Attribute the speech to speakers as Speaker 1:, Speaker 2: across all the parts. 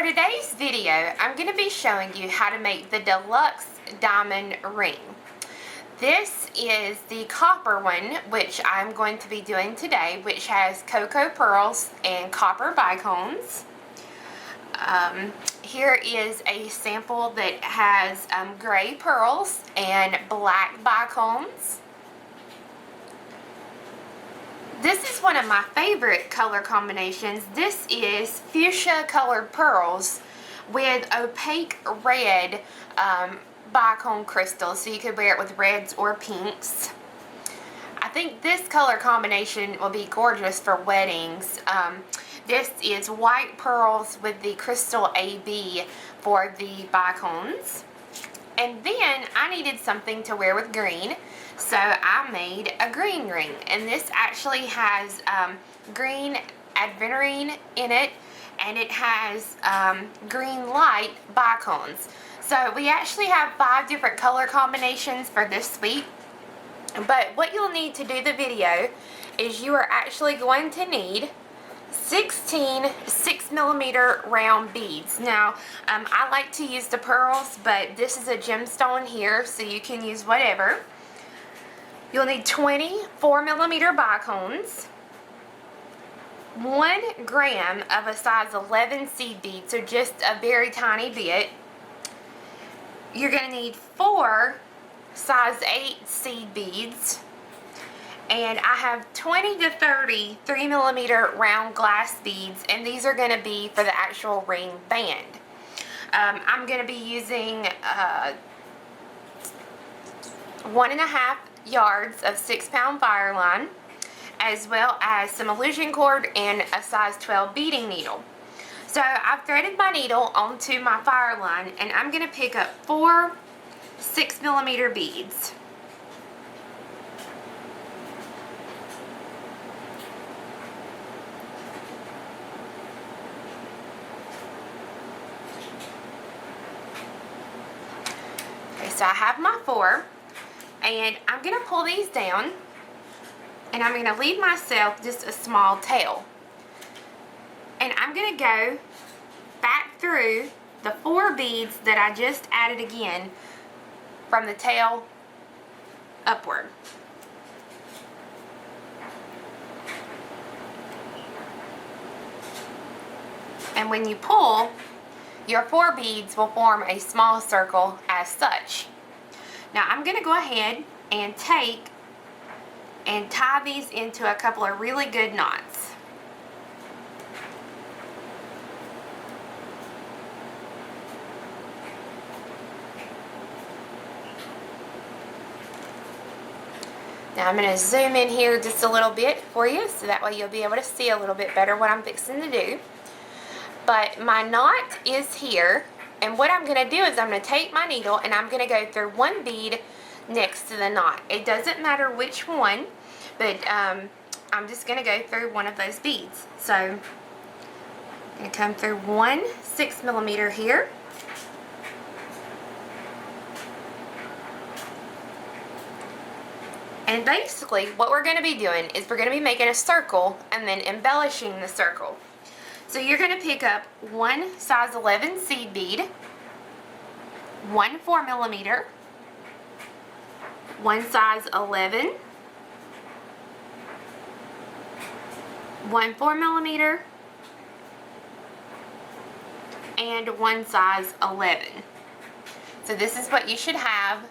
Speaker 1: For today's video, I'm going to be showing you how to make the Deluxe diamond ring. This is the copper one, which I'm going to be doing today, which has cocoa pearls and copper bicones. Here is a sample that has gray pearls and black bicones. This is one of my favorite color combinations. This is fuchsia colored pearls with opaque red bicone crystals, so you could wear it with reds or pinks. I think this color combination will be gorgeous for weddings. This is white pearls with the crystal AB for the bicones. And then I needed something to wear with green, so I made a green ring. And this actually has green adventurine in it, and it has green light bicones. So we actually have 5 different color combinations for this suite. But what you'll need to do the video is you are actually going to need 16 6mm round beads. Now, I like to use the pearls, but this is a gemstone here, so you can use whatever. You'll need 20 4mm bicones, 1 gram of a size 11 seed bead, so just a very tiny bit. You're going to need 4 size 8 seed beads. And I have 20 to 30 3mm round glass beads, and these are going to be for the actual ring band. I'm going to be using 1.5 yards of 6-pound fire line, as well as some illusion cord and a size 12 beading needle. So I've threaded my needle onto my fire line, and I'm going to pick up 4 6mm beads. So I have my 4, and I'm going to pull these down, and I'm going to leave myself just a small tail. And I'm going to go back through the 4 beads that I just added again from the tail upward. And when you pull, your 4 beads will form a small circle as such. Now I'm going to go ahead and take and tie these into a couple of really good knots. Now I'm going to zoom in here just a little bit for you, so that way you'll be able to see a little bit better what I'm fixing to do. But my knot is here, and what I'm going to do is I'm going to take my needle and I'm going to go through 1 bead next to the knot. It doesn't matter which one, but I'm just going to go through one of those beads. So I'm going to come through 1 6mm here. And basically what we're going to be doing is we're going to be making a circle and then embellishing the circle. So you're going to pick up 1 size 11 seed bead, 1 4mm, 1 size 11, 1 4mm, and 1 size 11. So this is what you should have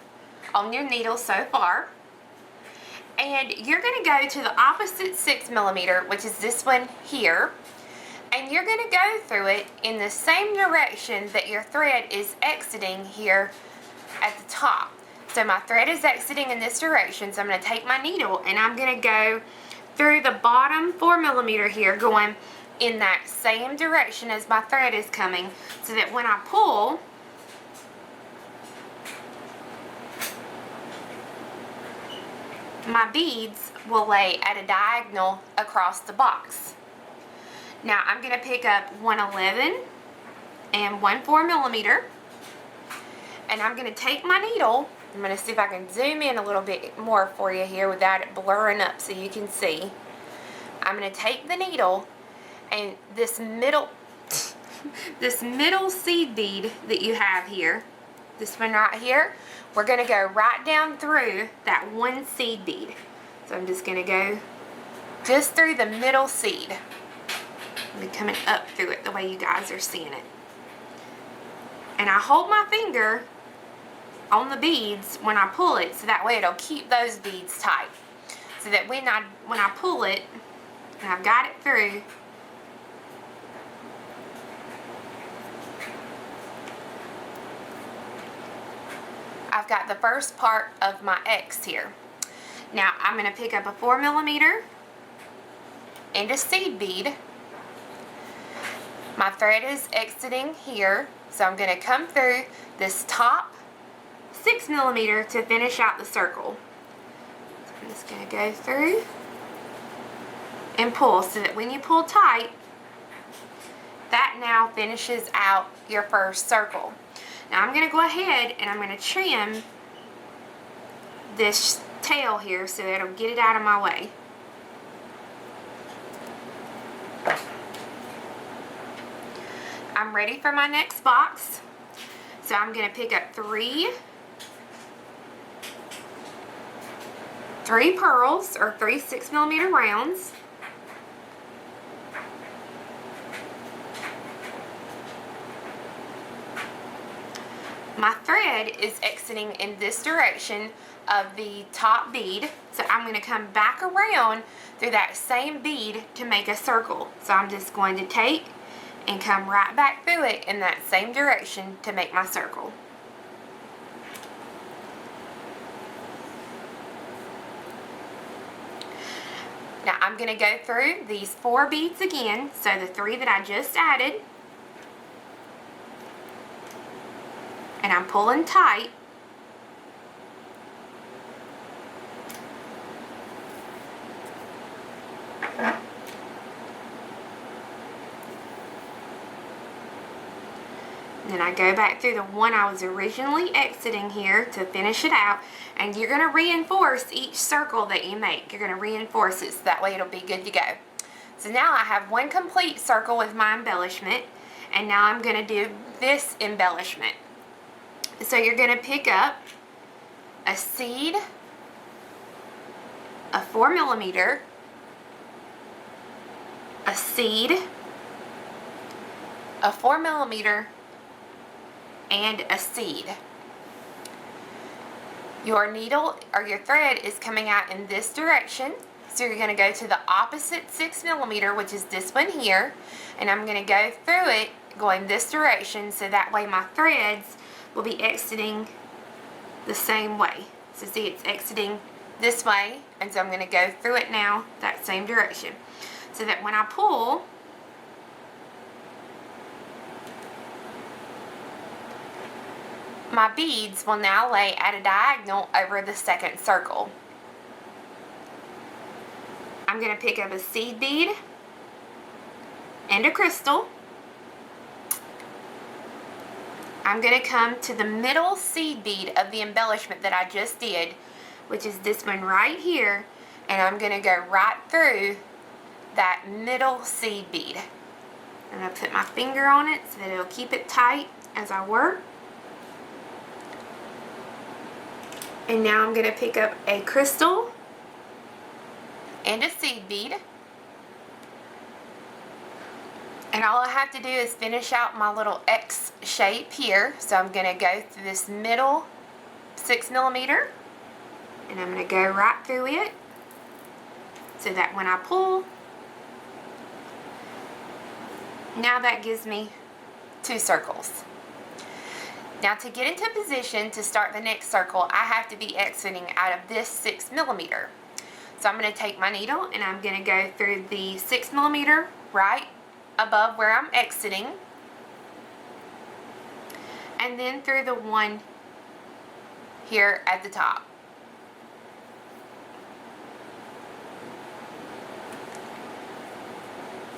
Speaker 1: on your needle so far. And you're going to go to the opposite 6mm, which is this one here. And you're going to go through it in the same direction that your thread is exiting here at the top. So my thread is exiting in this direction, so I'm going to take my needle and I'm going to go through the bottom 4mm here, going in that same direction as my thread is coming, so that when I pull, my beads will lay at a diagonal across the box. Now I'm going to pick up 1 11 and 1 4mm, and I'm going to take my needle. I'm going to see if I can zoom in a little bit more for you here without it blurring up so you can see. I'm going to take the needle, and this middle this middle seed bead that you have here, this one right here, we're going to go right down through that one seed bead. So I'm just going to go just through the middle seed. I'm coming up through it the way you guys are seeing it. And I hold my finger on the beads when I pull it, so that way it'll keep those beads tight. So that when I pull it, and I've got it through, I've got the first part of my X here. Now I'm going to pick up a 4mm and a seed bead. My thread is exiting here, so I'm going to come through this top 6mm to finish out the circle. So I'm just going to go through and pull, so that when you pull tight, that now finishes out your first circle. Now I'm going to go ahead and I'm going to trim this tail here so that it'll get it out of my way. I'm ready for my next box. So I'm going to pick up three pearls, or 3 6mm rounds. My thread is exiting in this direction of the top bead, so I'm going to come back around through that same bead to make a circle. So I'm just going to take and come right back through it in that same direction to make my circle. Now I'm going to go through these 4 beads again, so the 3 that I just added, and I'm pulling tight. Then I go back through the one I was originally exiting here to finish it out, and you're going to reinforce each circle that you make. You're going to reinforce it so that way it'll be good to go. So now I have one complete circle with my embellishment, and now I'm going to do this embellishment. So you're going to pick up a seed, a 4mm, a seed, a 4mm, and a seed. Your needle or your thread is coming out in this direction, so you're going to go to the opposite 6mm, which is this one here, and I'm going to go through it going this direction, so that way my threads will be exiting the same way. So see, it's exiting this way, and so I'm going to go through it now that same direction, so that when I pull, my beads will now lay at a diagonal over the second circle. I'm going to pick up a seed bead and a crystal. I'm going to come to the middle seed bead of the embellishment that I just did, which is this one right here, and I'm going to go right through that middle seed bead. I'm going to put my finger on it so that it'll keep it tight as I work. And now I'm going to pick up a crystal and a seed bead. And all I have to do is finish out my little X shape here. So I'm going to go through this middle 6mm, and I'm going to go right through it, so that when I pull, now that gives me 2 circles. Now to get into position to start the next circle, I have to be exiting out of this 6mm. So I'm going to take my needle and I'm going to go through the 6mm right above where I'm exiting, and then through the one here at the top.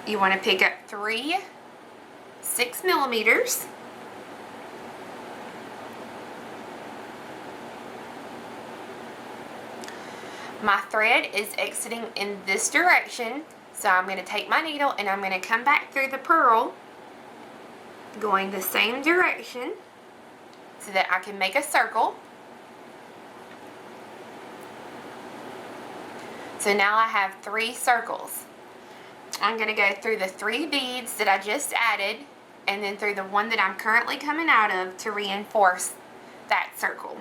Speaker 1: You want to pick up 3 6mm. My thread is exiting in this direction, so I'm going to take my needle and I'm going to come back through the pearl going the same direction so that I can make a circle. So now I have 3 circles. I'm going to go through the 3 beads that I just added and then through the one that I'm currently coming out of to reinforce that circle.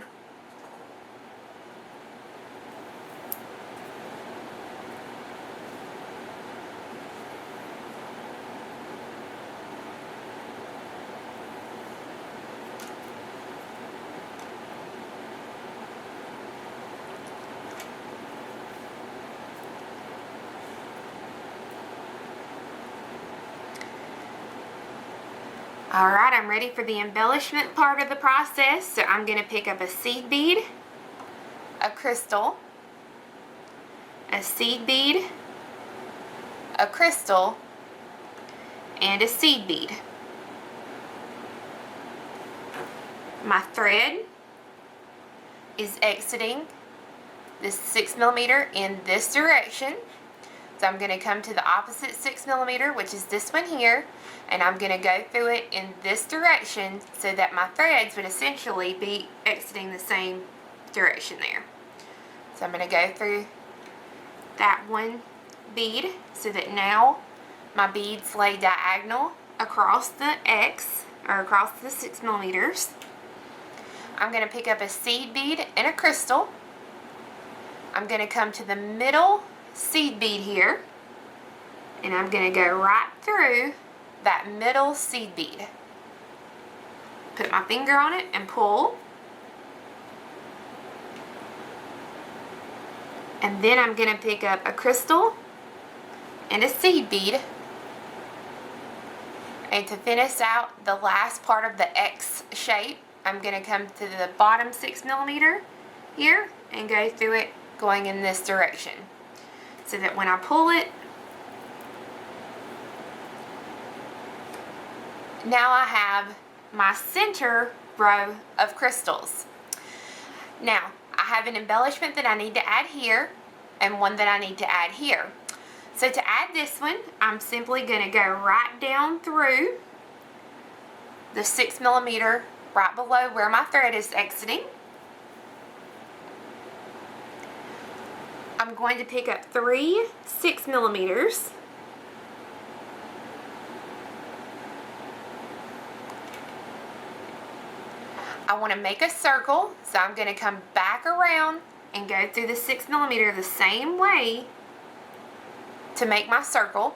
Speaker 1: Alright, I'm ready for the embellishment part of the process. So I'm going to pick up a seed bead, a crystal, a seed bead, a crystal, and a seed bead. My thread is exiting this 6mm in this direction. So I'm going to come to the opposite 6mm, which is this one here, and I'm going to go through it in this direction so that my threads would essentially be exiting the same direction there. So I'm going to go through that one bead so that now my beads lay diagonal across the X, or across the 6mm. I'm going to pick up a seed bead and a crystal. I'm going to come to the middle seed bead here, and I'm going to go right through that middle seed bead. Put my finger on it and pull. And then I'm going to pick up a crystal and a seed bead. And to finish out the last part of the X shape, I'm going to come to the bottom 6mm here and go through it going in this direction. So that when I pull it, now I have my center row of crystals. Now, I have an embellishment that I need to add here and one that I need to add here. So to add this one, I'm simply going to go right down through the 6mm right below where my thread is exiting. I'm going to pick up 3 6mm. I want to make a circle, so I'm going to come back around and go through the 6mm the same way to make my circle.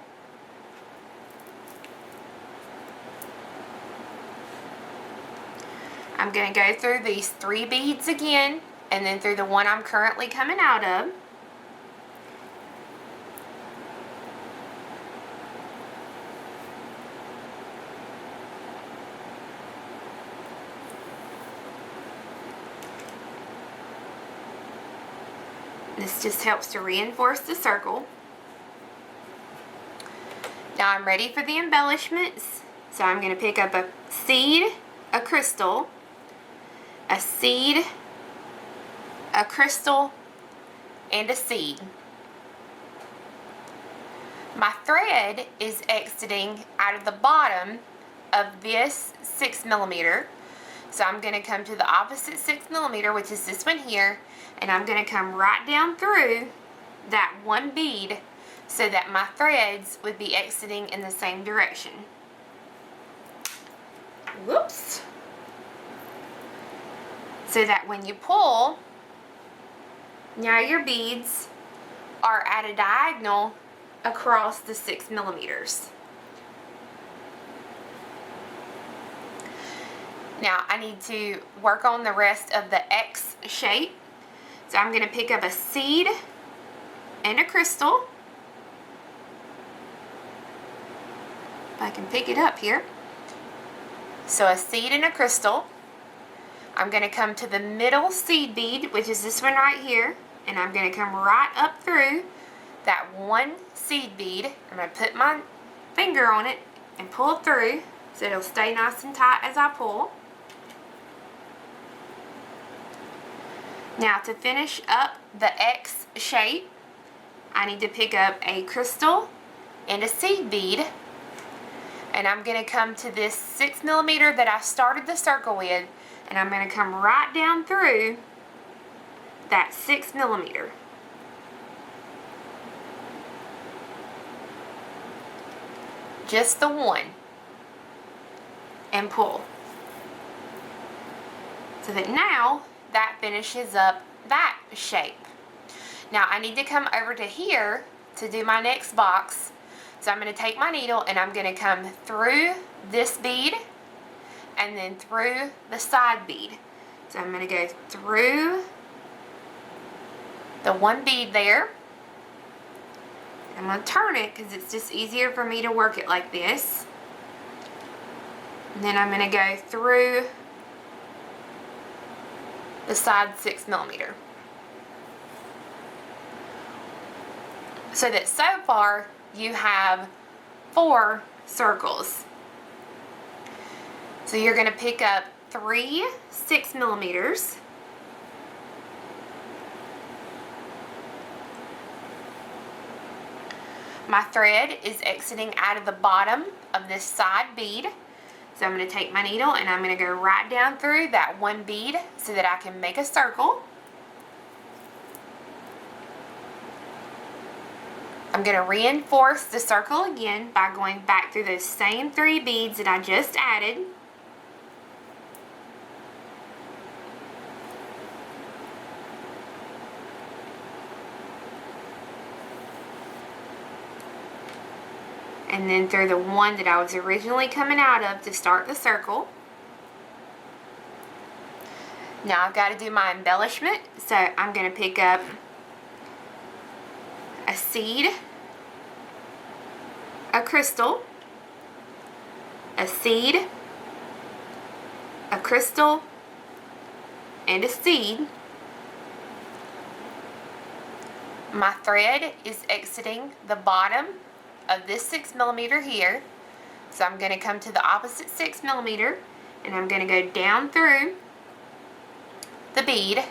Speaker 1: I'm going to go through these 3 beads again, and then through the one I'm currently coming out of. This just helps to reinforce the circle. Now I'm ready for the embellishments. So I'm going to pick up a seed, a crystal, a seed, a crystal, and a seed. My thread is exiting out of the bottom of this 6mm. So I'm going to come to the opposite 6mm, which is this one here, and I'm going to come right down through that one bead so that my threads would be exiting in the same direction. Whoops. So that when you pull, now your beads are at a diagonal across the 6mm. Now I need to work on the rest of the X shape. So I'm going to pick up a seed and a crystal. If I can pick it up here. So a seed and a crystal. I'm going to come to the middle seed bead, which is this one right here, and I'm going to come right up through that one seed bead. I'm going to put my finger on it and pull through so it'll stay nice and tight as I pull. Now to finish up the X shape, I need to pick up a crystal and a seed bead, And I'm going to come to this 6mm that I started the circle with, and I'm going to come right down through that 6mm. Just the one. And pull. So that now that finishes up that shape. Now I need to come over to here to do my next box. So I'm going to take my needle and I'm going to come through this bead and then through the side bead. So I'm going to go through the one bead there. I'm going to turn it because it's just easier for me to work it like this. And then I'm going to go through the side 6mm. So that so far you have 4 circles. So you're going to pick up 3 6mm. My thread is exiting out of the bottom of this side bead. So I'm going to take my needle and I'm going to go right down through that one bead so that I can make a circle. I'm going to reinforce the circle again by going back through those same 3 beads that I just added. And then through the one that I was originally coming out of to start the circle. Now I've got to do my embellishment, so I'm going to pick up a seed, a crystal, a seed, a crystal, and a seed. My thread is exiting the bottom of this 6mm here. So I'm going to come to the opposite 6mm and I'm going to go down through the bead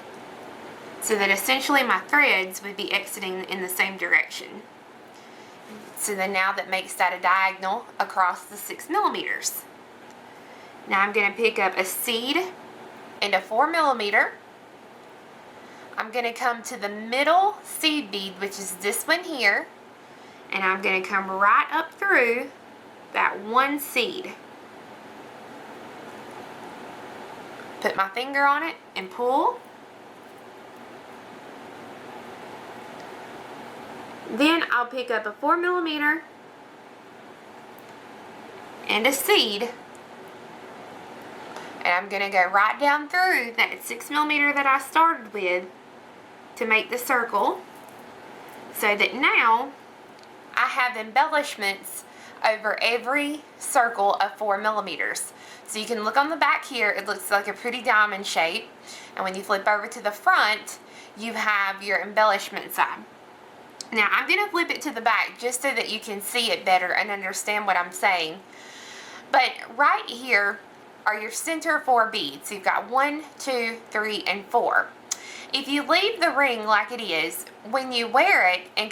Speaker 1: so that essentially my threads would be exiting in the same direction. So then now that makes that a diagonal across the 6mm. Now I'm going to pick up a seed and a 4mm. I'm going to come to the middle seed bead, which is this one here, and I'm going to come right up through that one seed. Put my finger on it and pull. Then I'll pick up a 4mm and a seed, and I'm going to go right down through that 6mm that I started with to make the circle, so that now I have embellishments over every circle of 4mm. So you can look on the back here, it looks like a pretty diamond shape, and when you flip over to the front you have your embellishment side. Now I'm going to flip it to the back just so that you can see it better and understand what I'm saying. But right here are your center 4 beads. So you've got 1, 2, 3, and 4. If you leave the ring like it is, when you wear it and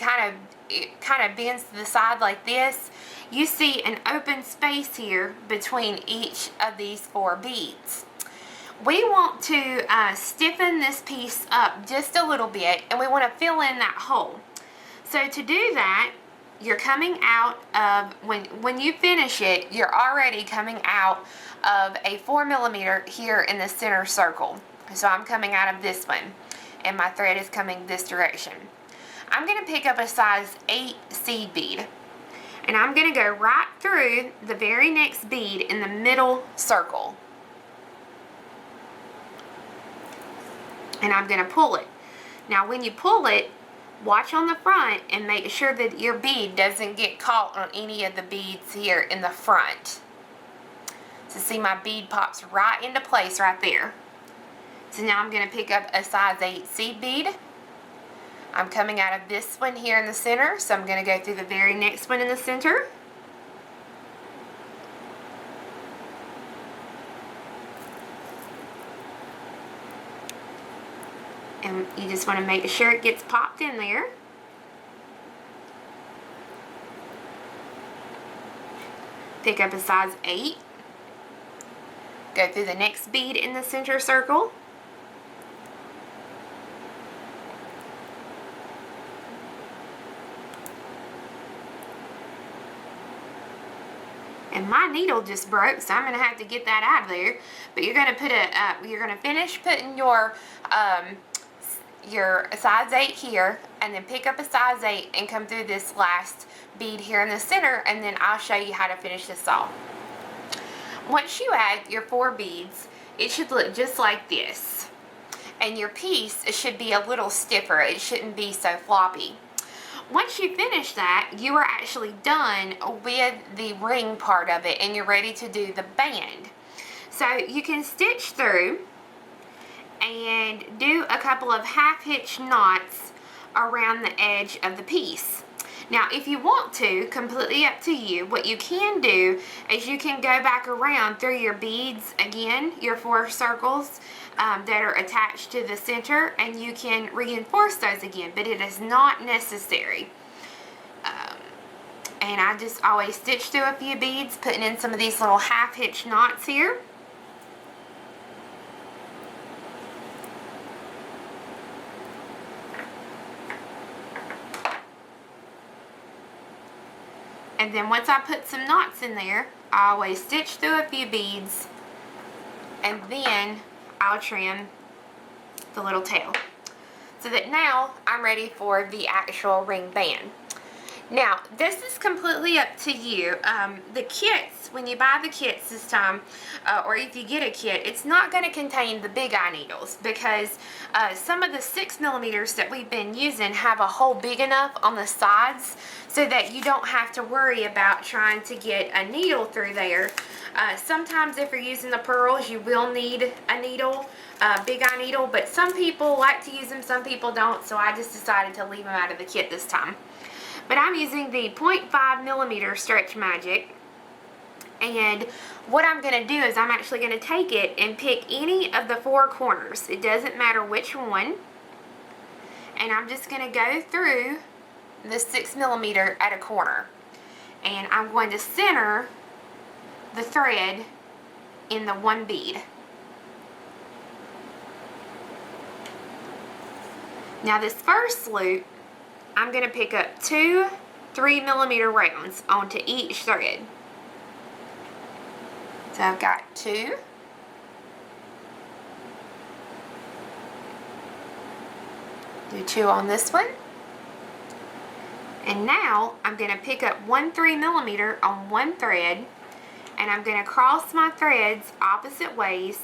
Speaker 1: it kind of bends to the side like this, you see an open space here between each of these 4 beads. We want to stiffen this piece up just a little bit, and we want to fill in that hole. So to do that, you're coming out of, when you finish it, you're already coming out of a 4mm here in the center circle. So I'm coming out of this one, and my thread is coming this direction. I'm going to pick up a size 8 seed bead, and I'm going to go right through the very next bead in the middle circle. And I'm going to pull it. Now when you pull it, watch on the front and make sure that your bead doesn't get caught on any of the beads here in the front. So see, my bead pops right into place right there. So now I'm going to pick up a size 8 seed bead. I'm coming out of this one here in the center, so I'm going to go through the very next one in the center. And you just want to make sure it gets popped in there. Pick up a size 8. Go through the next bead in the center circle. And my needle just broke, so I'm going to have to get that out of there. But you're going to put you're going to finish putting your size 8 here, and then pick up a size 8 and come through this last bead here in the center, and then I'll show you how to finish this off. Once you add your 4 beads, it should look just like this. And your piece, it should be a little stiffer. It shouldn't be so floppy. Once you finish that, you are actually done with the ring part of it, and you're ready to do the band. So you can stitch through and do a couple of half-hitch knots around the edge of the piece. Now, if you want to, completely up to you, what you can do is you can go back around through your beads again, your 4 circles that are attached to the center, and you can reinforce those again, but it is not necessary. And I just always stitch through a few beads, putting in some of these little half-hitch knots here. And then once I put some knots in there, I always stitch through a few beads, and then I'll trim the little tail. So that now I'm ready for the actual ring band. Now, this is completely up to you. The kits, when you buy the kits this time, or if you get a kit, it's not going to contain the big eye needles, because some of the 6mm that we've been using have a hole big enough on the sides so that you don't have to worry about trying to get a needle through there. Sometimes if you're using the pearls, you will need a needle, big eye needle, but some people like to use them, some people don't, so I just decided to leave them out of the kit this time. But I'm using the 0.5mm Stretch Magic, and what I'm going to do is I'm actually going to take it and pick any of the 4 corners. It doesn't matter which one, and I'm just going to go through the 6mm at a corner, and I'm going to center the thread in the 1 bead. Now this first loop, I'm going to pick up 2 3mm rounds onto each thread. So I've got 2. Do 2 on this one. And now I'm going to pick up 1 3mm on one thread, and I'm going to cross my threads opposite ways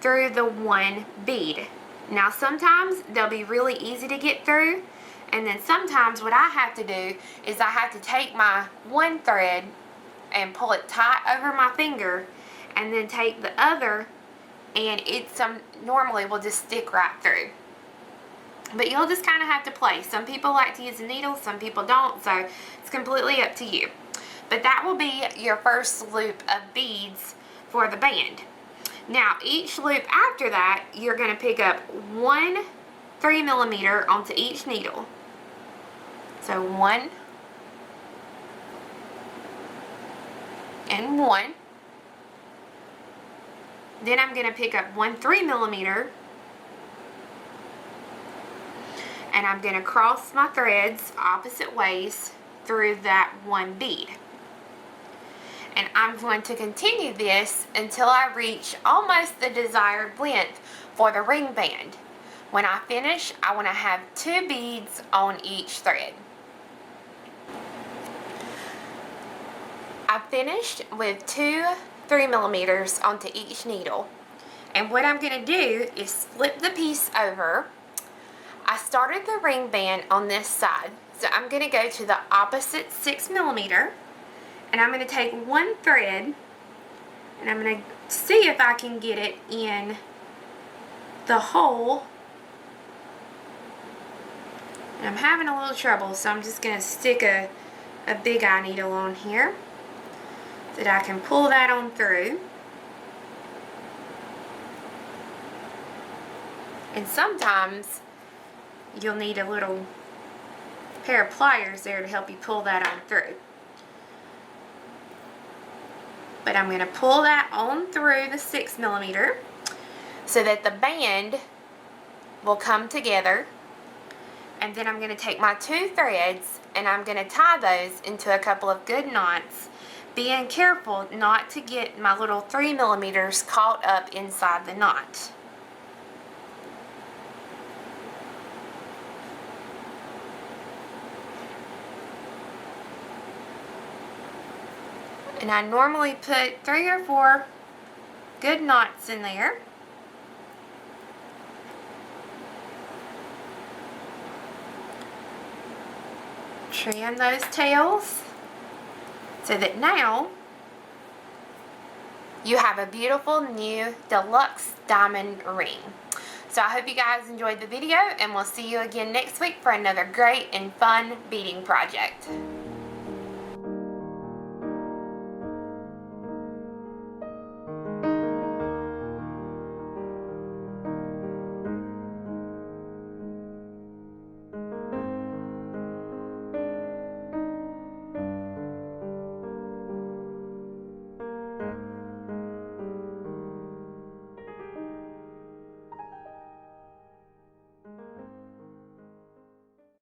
Speaker 1: through the 1 bead. Now sometimes they'll be really easy to get through, and then sometimes what I have to do is I have to take my 1 thread and pull it tight over my finger, and then take the other, and it normally will just stick right through. But you'll just kind of have to play. Some people like to use a needle, some people don't, so it's completely up to you. But that will be your first loop of beads for the band. Now each loop after that, you're going to pick up 1 3mm onto each needle. So 1 and 1. Then I'm going to pick up 1 3mm, and I'm going to cross my threads opposite ways through that 1 bead. And I'm going to continue this until I reach almost the desired length for the ring band. When I finish, I want to have 2 beads on each thread. I finished with 2 3mm onto each needle. And what I'm going to do is flip the piece over. I started the ring band on this side, so I'm going to go to the opposite 6mm, and I'm going to take 1 thread, and I'm going to see if I can get it in the hole. And I'm having a little trouble, so I'm just going to stick a big eye needle on here so that I can pull that on through. And sometimes you'll need a little pair of pliers there to help you pull that on through. but I'm going to pull that on through the 6mm so that the band will come together. And then I'm going to take my 2 threads and I'm going to tie those into a couple of good knots, being careful not to get my little 3mm caught up inside the knot. And I normally put 3 or 4 good knots in there. Trim those tails so that now you have a beautiful new deluxe diamond ring. So I hope you guys enjoyed the video, and we'll see you again next week for another great and fun beading project.